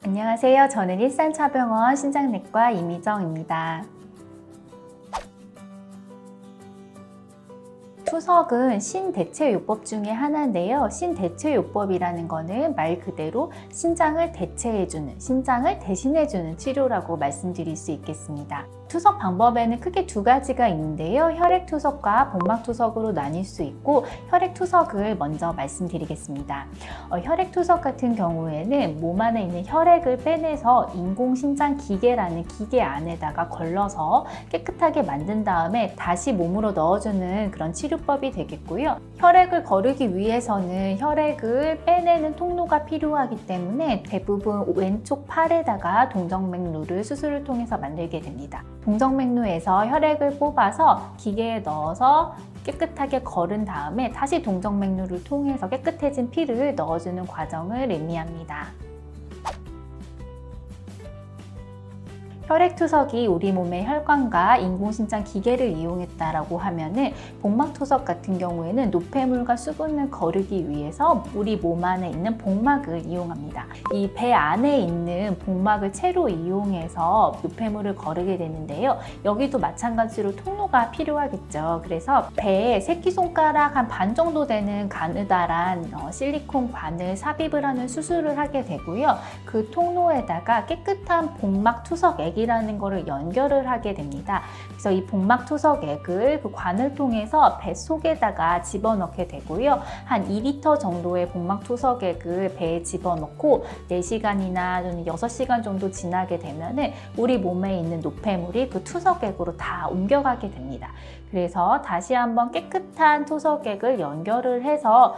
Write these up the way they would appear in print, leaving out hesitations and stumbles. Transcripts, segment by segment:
안녕하세요. 저는 일산차병원 신장내과 이미정입니다. 투석은 신대체요법 중에 하나인데요. 신대체요법이라는 거는 말 그대로 신장을 대체해주는, 신장을 대신해주는 치료라고 말씀드릴 수 있겠습니다. 투석 방법에는 크게 두 가지가 있는데요. 혈액투석과 복막투석으로 나뉠 수 있고, 혈액투석을 먼저 말씀드리겠습니다. 혈액투석 같은 경우에는 몸 안에 있는 혈액을 빼내서 인공신장 기계라는 기계 안에다가 걸러서 깨끗하게 만든 다음에 다시 몸으로 넣어주는 그런 치료법이 되겠고요. 혈액을 거르기 위해서는 혈액을 빼내는 통로가 필요하기 때문에 대부분 왼쪽 팔에다가 동정맥루를 수술을 통해서 만들게 됩니다. 동정맥루에서 혈액을 뽑아서 기계에 넣어서 깨끗하게 거른 다음에 다시 동정맥루를 통해서 깨끗해진 피를 넣어주는 과정을 의미합니다. 혈액투석이 우리 몸의 혈관과 인공신장 기계를 이용했다라고 하면은 복막투석 같은 경우에는 노폐물과 수분을 거르기 위해서 우리 몸 안에 있는 복막을 이용합니다. 이 배 안에 있는 복막을 채로 이용해서 노폐물을 거르게 되는데요. 여기도 마찬가지로 통로가 필요하겠죠. 그래서 배에 새끼손가락 한 반 정도 되는 가느다란 실리콘 관을 삽입을 하는 수술을 하게 되고요. 그 통로에다가 깨끗한 복막투석액이라는 거를 연결을 하게 됩니다. 그래서 이 복막투석액을 그 관을 통해서 배 속에다가 집어넣게 되고요. 한 2리터 정도의 복막투석액을 배에 집어넣고 4시간이나 또는 6시간 정도 지나게 되면은 우리 몸에 있는 노폐물이 그 투석액으로 다 옮겨가게 됩니다. 그래서 다시 한번 깨끗한 투석액을 연결을 해서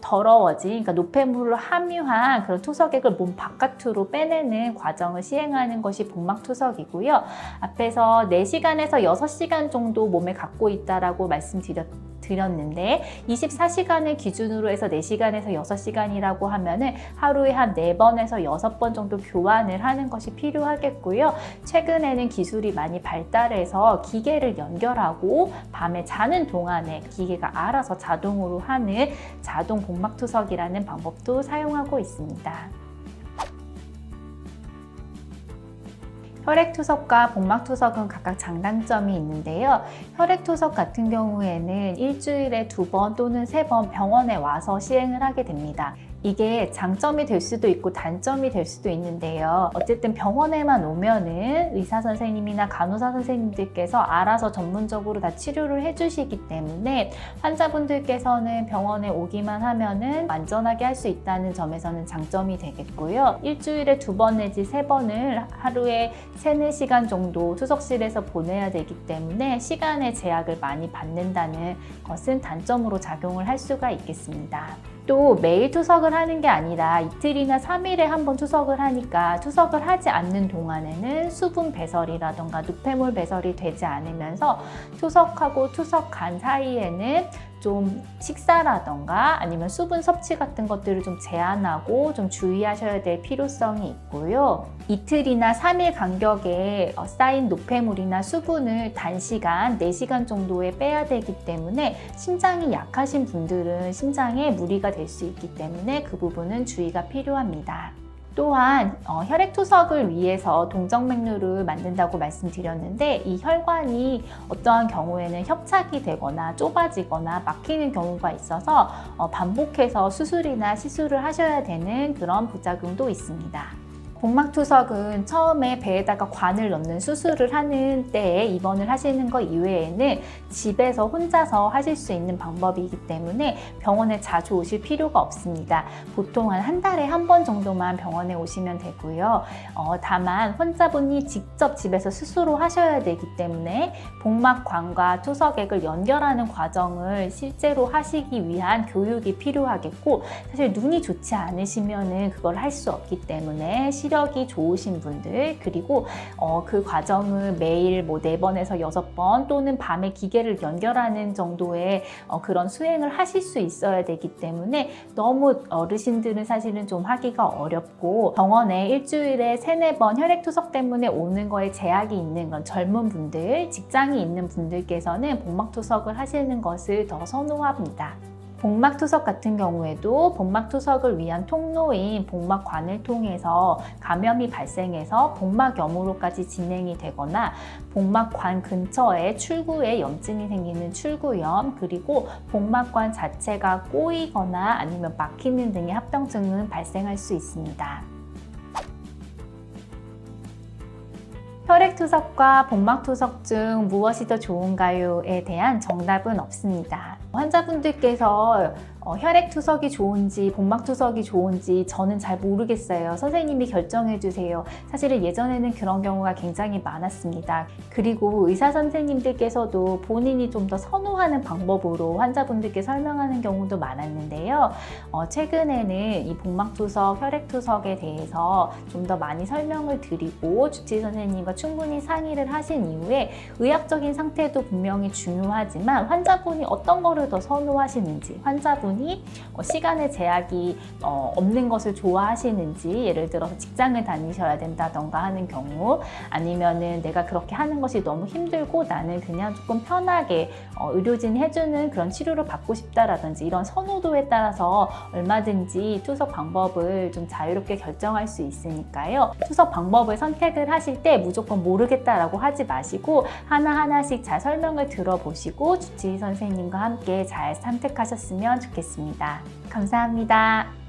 더러워진, 그러니까 노폐물로 함유한 그런 투석액을 몸 바깥으로 빼내는 과정을 시행하는 것이 복막투석이고요. 앞에서 4시간에서 6시간 정도 몸에 갖고 있다라고 말씀드렸는데 24시간을 기준으로 해서 4시간에서 6시간이라고 하면은 하루에 한 4번에서 6번 정도 교환을 하는 것이 필요하겠고요. 최근에는 기술이 많이 발달해서 기계를 연결하고 밤에 자는 동안에 기계가 알아서 자동으로 하는 자동 복막투석이라는 방법도 사용하고 있습니다. 혈액투석과 복막투석은 각각 장단점이 있는데요. 혈액투석 같은 경우에는 일주일에 2번 또는 3번 병원에 와서 시행을 하게 됩니다. 이게 장점이 될 수도 있고 단점이 될 수도 있는데요. 어쨌든 병원에만 오면은 의사 선생님이나 간호사 선생님들께서 알아서 전문적으로 다 치료를 해주시기 때문에 환자분들께서는 병원에 오기만 하면은 안전하게 할 수 있다는 점에서는 장점이 되겠고요. 일주일에 2번 내지 3번을 하루에 3-4시간 정도 투석실에서 보내야 되기 때문에 시간의 제약을 많이 받는다는 것은 단점으로 작용을 할 수가 있겠습니다. 또 매일 투석을 하는 게 아니라 이틀이나 3일에 한 번 투석을 하니까 투석을 하지 않는 동안에는 수분 배설이라던가 노폐물 배설이 되지 않으면서 투석하고 투석간 사이에는 좀 식사라던가 아니면 수분 섭취 같은 것들을 좀 제한하고 좀 주의하셔야 될 필요성이 있고요. 이틀이나 3일 간격에 쌓인 노폐물이나 수분을 단시간 4시간 정도에 빼야 되기 때문에 심장이 약하신 분들은 심장에 무리가 될 수 있기 때문에 그 부분은 주의가 필요합니다. 또한 혈액투석을 위해서 동정맥류를 만든다고 말씀드렸는데 이 혈관이 어떠한 경우에는 협착이 되거나 좁아지거나 막히는 경우가 있어서 반복해서 수술이나 시술을 하셔야 되는 그런 부작용도 있습니다. 복막투석은 처음에 배에다가 관을 넣는 수술을 하는 때에 입원을 하시는 것 이외에는 집에서 혼자서 하실 수 있는 방법이기 때문에 병원에 자주 오실 필요가 없습니다. 보통 한 달에 한 번 정도만 병원에 오시면 되고요. 다만 환자분이 직접 집에서 스스로 하셔야 되기 때문에 복막관과 투석액을 연결하는 과정을 실제로 하시기 위한 교육이 필요하겠고, 사실 눈이 좋지 않으시면은 그걸 할 수 없기 때문에 시력이 좋으신 분들, 그리고 그 과정을 매일 4번에서 6번 또는 밤에 기계를 연결하는 정도의 그런 수행을 하실 수 있어야 되기 때문에 너무 어르신들은 사실은 좀 하기가 어렵고, 병원에 일주일에 3-4번 혈액투석 때문에 오는 거에 제약이 있는 그런 젊은 분들, 직장이 있는 분들께서는 복막투석을 하시는 것을 더 선호합니다. 복막투석 같은 경우에도 복막투석을 위한 통로인 복막관을 통해서 감염이 발생해서 복막염으로까지 진행이 되거나 복막관 근처에 출구에 염증이 생기는 출구염, 그리고 복막관 자체가 꼬이거나 아니면 막히는 등의 합병증은 발생할 수 있습니다. 혈액투석과 복막투석 중 무엇이 더 좋은가요?에 대한 정답은 없습니다. 환자분들께서 혈액투석이 좋은지 복막투석이 좋은지 저는 잘 모르겠어요. 선생님이 결정해 주세요. 사실은 예전에는 그런 경우가 굉장히 많았습니다. 그리고 의사 선생님들께서도 본인이 좀 더 선호하는 방법으로 환자분들께 설명하는 경우도 많았는데요. 최근에는 이 복막투석, 혈액투석에 대해서 좀 더 많이 설명을 드리고 주치의 선생님과 충분히 상의를 하신 이후에 의학적인 상태도 분명히 중요하지만 환자분이 어떤 거를 더 선호하시는지, 환자분이 시간의 제약이 없는 것을 좋아하시는지, 예를 들어서 직장을 다니셔야 된다던가 하는 경우, 아니면은 내가 그렇게 하는 것이 너무 힘들고 나는 그냥 조금 편하게 의료진이 해주는 그런 치료를 받고 싶다라든지, 이런 선호도에 따라서 얼마든지 투석 방법을 좀 자유롭게 결정할 수 있으니까요. 투석 방법을 선택을 하실 때 무조건 모르겠다라고 하지 마시고 하나하나씩 잘 설명을 들어보시고 주치의 선생님과 함께 잘 선택하셨으면 좋겠습니다. 감사합니다.